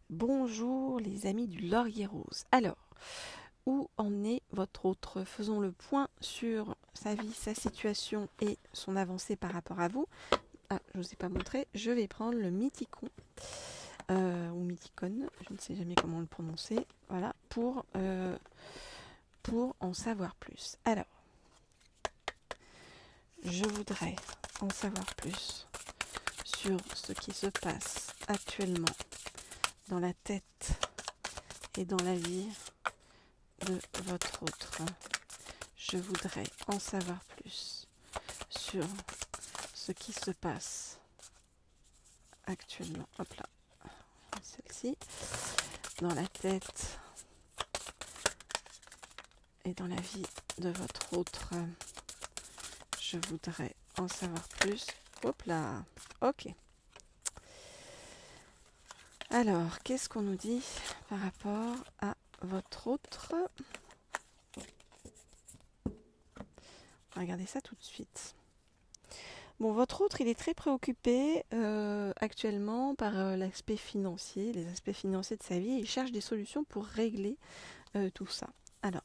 Bonjour les amis du Laurier Rose. Alors, où en est votre autre? Faisons le point sur sa vie, sa situation et son avancée par rapport à vous. Ah, je ne vous ai pas montré, je vais prendre le Mythicon, ou Mythicon, je ne sais jamais comment le prononcer, voilà, pour en savoir plus. Alors, je voudrais en savoir plus sur ce qui se passe actuellement dans la tête et dans la vie de votre autre. Je voudrais en savoir plus sur ce qui se passe actuellement. Hop là, celle-ci, dans la tête et dans la vie de votre autre. Je voudrais en savoir plus. Hop là, ok. Alors, qu'est-ce qu'on nous dit par rapport à votre autre? On va regarder ça tout de suite. Bon, votre autre, il est très préoccupé actuellement par l'aspect financier, les aspects financiers de sa vie. Il cherche des solutions pour régler tout ça. Alors,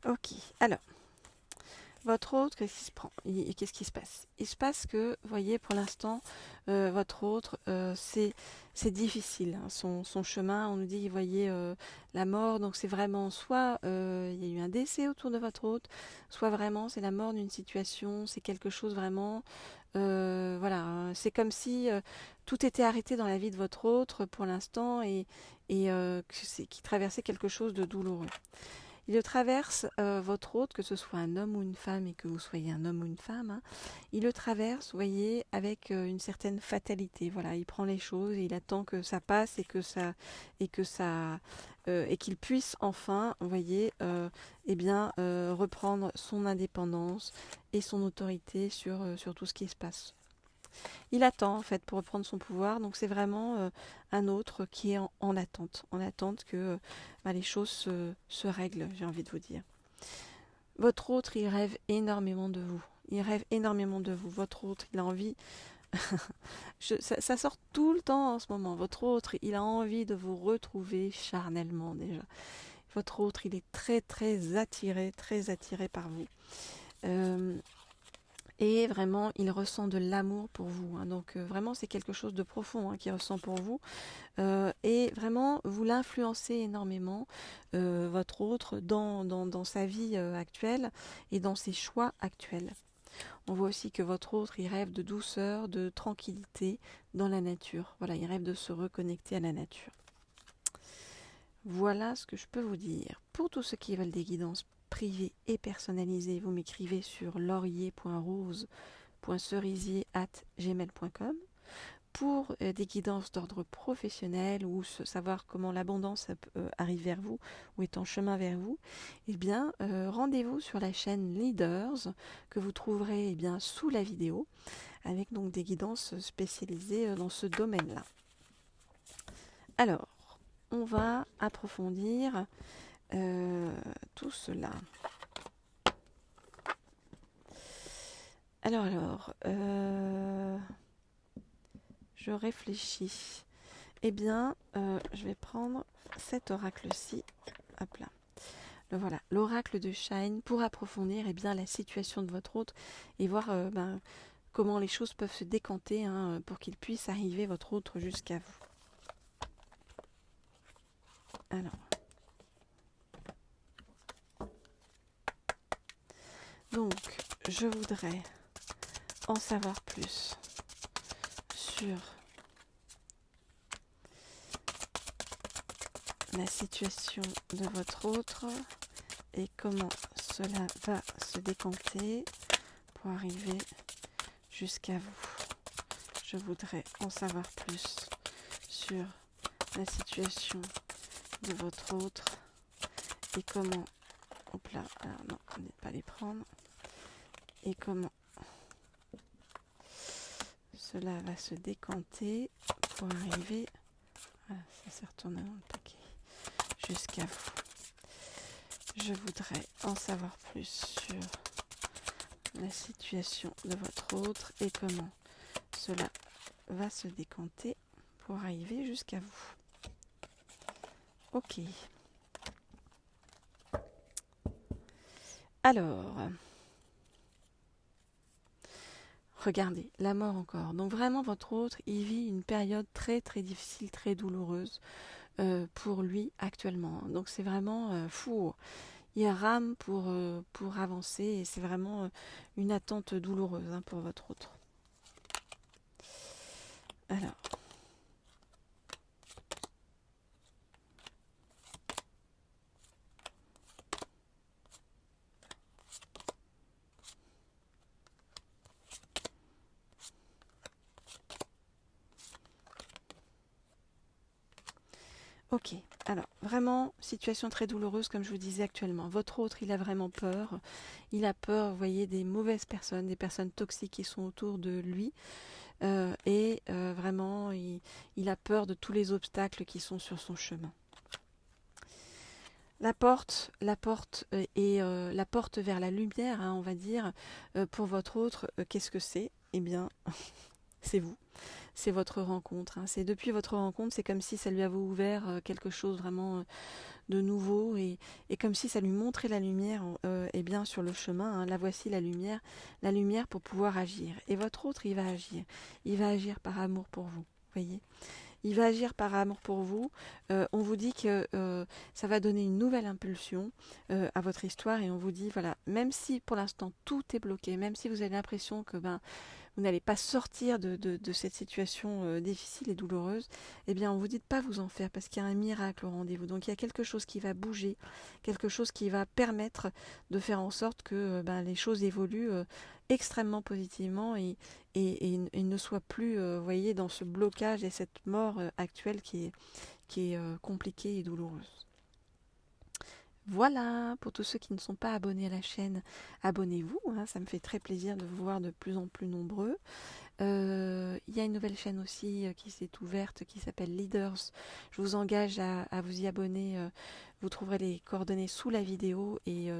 ok. Alors, votre autre, qu'est-ce qui se prend? Qu'est-ce qui se passe? Il se passe que, vous voyez, pour l'instant, votre autre, c'est difficile, hein. Son chemin, on nous dit, vous voyez, la mort, donc c'est vraiment soit il y a eu un décès autour de votre autre, soit vraiment c'est la mort d'une situation, c'est quelque chose vraiment, voilà, hein. C'est comme si tout était arrêté dans la vie de votre autre pour l'instant et qu'il traversait quelque chose de douloureux. Il traverse votre hôte, que ce soit un homme ou une femme, et que vous soyez un homme ou une femme, hein, il le traverse, vous voyez, avec une certaine fatalité. Voilà, il prend les choses et il attend que ça passe et qu'il puisse enfin, vous voyez, reprendre son indépendance et son autorité sur tout ce qui se passe. Il attend en fait pour reprendre son pouvoir, donc c'est vraiment un autre qui est en attente que les choses se règlent, j'ai envie de vous dire. Votre autre, il rêve énormément de vous. Il rêve énormément de vous. Votre autre, il a envie. Ça sort tout le temps en ce moment. Votre autre, il a envie de vous retrouver charnellement déjà. Votre autre, il est très attiré par vous. Euh, Et vraiment, il ressent de l'amour pour vous, hein. Donc vraiment, c'est quelque chose de profond, hein, qu'il ressent pour vous. Et vraiment, vous l'influencez énormément, votre autre, dans sa vie actuelle et dans ses choix actuels. On voit aussi que votre autre, il rêve de douceur, de tranquillité dans la nature. Voilà, il rêve de se reconnecter à la nature. Voilà ce que je peux vous dire. Pour tous ceux qui veulent des guidances privées et personnalisées, vous m'écrivez sur laurier.rose.cerisier@gmail.com. Pour des guidances d'ordre professionnel ou savoir comment l'abondance arrive vers vous ou est en chemin vers vous, eh bien, rendez-vous sur la chaîne Leaders que vous trouverez sous la vidéo avec donc des guidances spécialisées dans ce domaine-là. Alors, on va approfondir tout cela. Alors, je réfléchis. Eh bien, je vais prendre cet oracle-ci. Hop là. Voilà, l'oracle de Shine pour approfondir la situation de votre hôte et voir comment les choses peuvent se décanter, hein, pour qu'il puisse arriver, votre autre, jusqu'à vous. Alors. Donc, je voudrais en savoir plus sur la situation de votre autre et comment cela va se décanter pour arriver jusqu'à vous. Je voudrais en savoir plus sur la situation de votre autre et comment, hop là, alors non, on n'est pas les prendre, et comment cela va se décanter pour arriver, voilà, ça s'est retourné dans le paquet, jusqu'à vous. Je voudrais en savoir plus sur la situation de votre autre et comment cela va se décanter pour arriver jusqu'à vous. Ok. Alors, regardez, la mort encore. Donc vraiment, votre autre, il vit une période très très difficile, très douloureuse pour lui actuellement. Donc c'est vraiment fou. Il rame pour avancer et c'est vraiment une attente douloureuse pour votre autre. Alors. Ok, alors vraiment, situation très douloureuse comme je vous disais actuellement. Votre autre, il a vraiment peur. Il a peur, vous voyez, des mauvaises personnes, des personnes toxiques qui sont autour de lui. Vraiment, il a peur de tous les obstacles qui sont sur son chemin. La porte est la porte vers la lumière, on va dire, pour votre autre, qu'est-ce que c'est? Eh bien, c'est vous. C'est votre rencontre. C'est depuis votre rencontre, c'est comme si ça lui avait ouvert quelque chose vraiment de nouveau et comme si ça lui montrait la lumière eh bien sur le chemin. La voici la lumière pour pouvoir agir. Et votre autre, il va agir. Il va agir par amour pour vous. Voyez. Il va agir par amour pour vous. On vous dit que ça va donner une nouvelle impulsion à votre histoire et on vous dit voilà, même si pour l'instant tout est bloqué, même si vous avez l'impression que vous n'allez pas sortir de cette situation difficile et douloureuse, eh bien on vous dit de pas vous en faire parce qu'il y a un miracle au rendez-vous. Donc il y a quelque chose qui va bouger, quelque chose qui va permettre de faire en sorte que les choses évoluent extrêmement positivement et ne soient plus, voyez, dans ce blocage et cette mort actuelle qui est compliquée et douloureuse. Voilà, pour tous ceux qui ne sont pas abonnés à la chaîne, abonnez-vous, ça me fait très plaisir de vous voir de plus en plus nombreux. Il y a une nouvelle chaîne aussi qui s'est ouverte qui s'appelle Leaders. Je vous engage à vous y abonner. Vous trouverez les coordonnées sous la vidéo et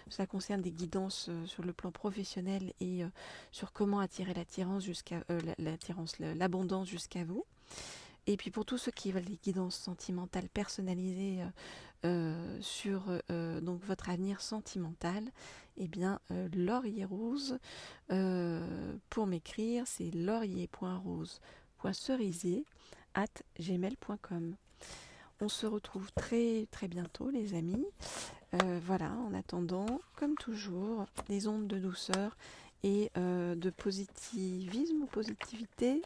ça concerne des guidances sur le plan professionnel et sur comment attirer l'abondance jusqu'à vous. Et puis pour tous ceux qui veulent des guidances sentimentales personnalisées sur donc votre avenir sentimental, eh bien Laurier Rose, pour m'écrire, c'est laurier.rose.cerisier@gmail.com. On se retrouve très très bientôt les amis. Voilà, en attendant, comme toujours, des ondes de douceur et de positivisme ou positivité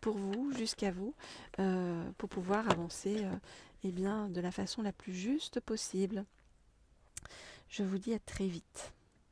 pour vous, jusqu'à vous, pour pouvoir avancer de la façon la plus juste possible. Je vous dis à très vite.